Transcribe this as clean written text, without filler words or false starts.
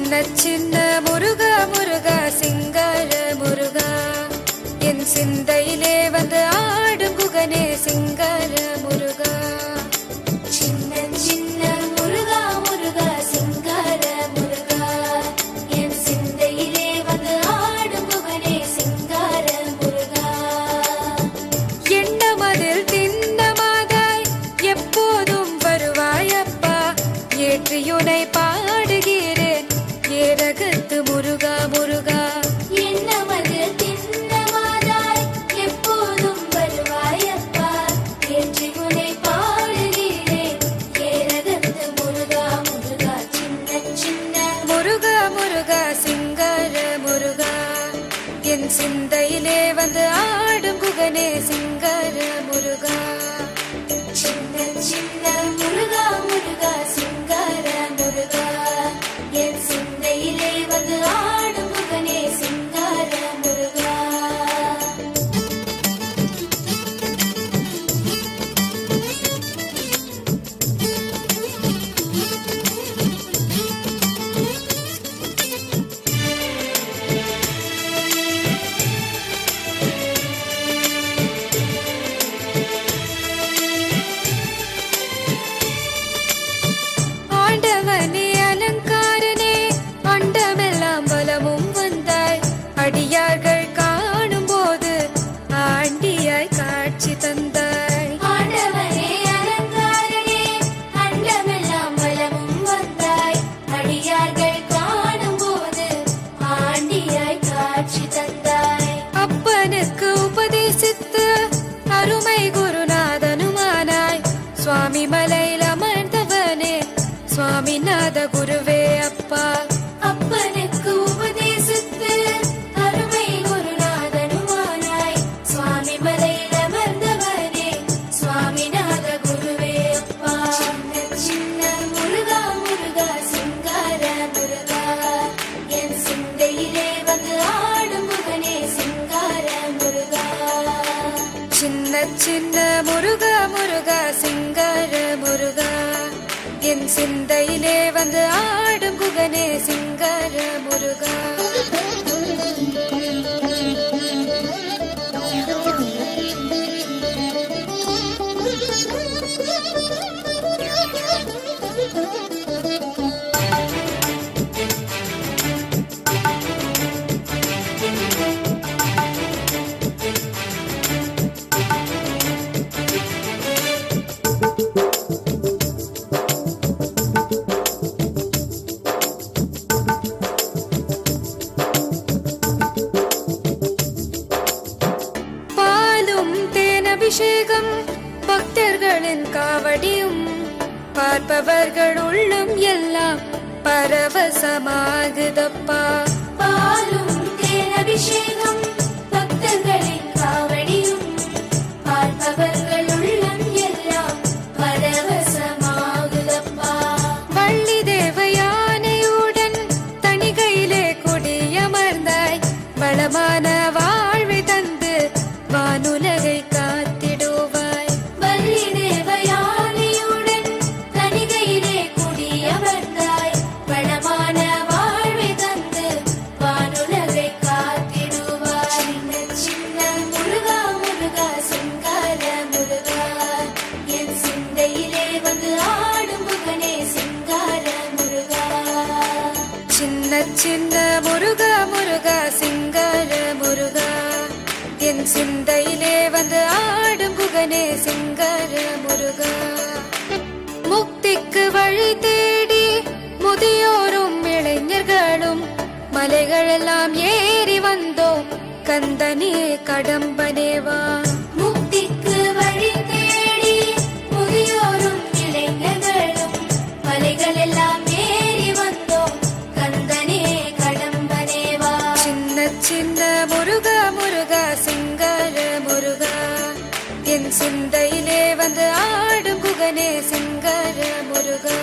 சின்ன சின்ன முருகா முருகா சிங்கார முருகா என் சிந்தையிலே வந்து ஆடும் குகனே சிங்கார முருகா. சின்ன சின்ன முருகா முருகா சிங்கார முருகா என் சிந்தையிலே வந்து ஆடும் குகனே சிங்கார முருகா. எண்ணமதில் திண்ணமாதாய் எப்போதும் வருவாயப்பா, ஏற்றியுனை பாடுகிறேன் ஏரகத்து முருகா முருகா. எண்ணமதில் திண்ணமாதாய் எப்போதும் வருவாயப்பா, ஏற்றியுனை பாடுகிறேன் ஏரகத்து முருகா முருகா. சின்ன சின்ன முருகா முருகா சிங்கார முருகா என் சிந்தையிலே வந்து ஆடும் குகனே சிங்கார முருகா. சின்ன சின்ன முருகா முருகா சிங்கார முருகா என் சிந்தையிலே வந்து ஆடும் குகனே சிங்கார முருகா. ஆண்டவனே அலங்காரனே அண்டமெல்லாம் பலமும் வந்தாய், அடியார்கள் காணும் போது ஆண்டியாய் காட்சி தந்தாய். ஆண்டவனே அலங்காரனே அண்டமெல்லாம் வலமும் வந்தாய், அடியார்கள் காணும் போது ஆண்டியாய் காட்சி தந்தாய். அப்பனுக்கு உபதேசித்து அருமை குருநாதனுமானாய், சுவாமி மலையில் அமர்ந்தவனே சுவாமிநாத குருவே அப்பா. அப்பனுக்கு உபதேசித்து அருமை குருநாதனுமானாய், சுவாமி மலையில் அமர்ந்தவனே சுவாமிநாத குருவே அப்பா. சின்ன சின்ன முருகா முருகா சிங்கார முருகா என் சிந்தையிலே வந்து ஆடும் குகனே சிங்கார முருகா. சின்ன சின்ன முருகா முருகா சிங்கார முருகா என் சிந்தையிலே வந்து ஆடும் குகனே சிங்கார முருகா. பாலும் தேனபிஷேகம் பக்தர்களின் காவடியும், பார்ப்பவர்கள் உள்ளம் எல்லாம் பரவசமாகுதப்பா. பாலும் தேனபிஷேகம் பக்தர்களின் காவடியும், பார்ப்பவர்கள் உள்ளம் எல்லாம் பரவசமாகுதப்பா. வள்ளி தேவயானையுடன் தணிகையிலே குடியமர்ந்தாய், வளமான வாழ்வை தந்து வானுலகை காத்திடுவாய். வள்ளி தேவயானையுடன் தணிகையிலே குடியமர்ந்தாய், வளமான வாழ்வை தந்து வானுலகை காத்திடுவாய். சின்ன சின்ன முருகா முருகா சிங்கார முருகா என் சிந்தையிலே வந்து ஆடும் குகனே சிங்கார முருகா. சின்ன சின்ன முருகா முருகா சிங்கார முருகா என் சிந்தையிலே வந்து ஆடும் குகனே சிங்கார முருகா. முக்திக்கு வழி தேடி முதியோரும் இளைஞர்களும் மலைகளெல்லாம் ஏறி வந்தோம், கந்தனே கடம்பனேவா. முக்திக்கு வழி தேடி முதியோரும் இளைஞர்களும் மலைகளெல்லாம் ஏறி வந்தோம், கந்தனே கடம்பனேவா. சின்ன சின்ன முருகா முருகா சிங்கார முருகா என் சிந்தையிலே வந்து ஆடும் குகனே சிங்கார முருகா.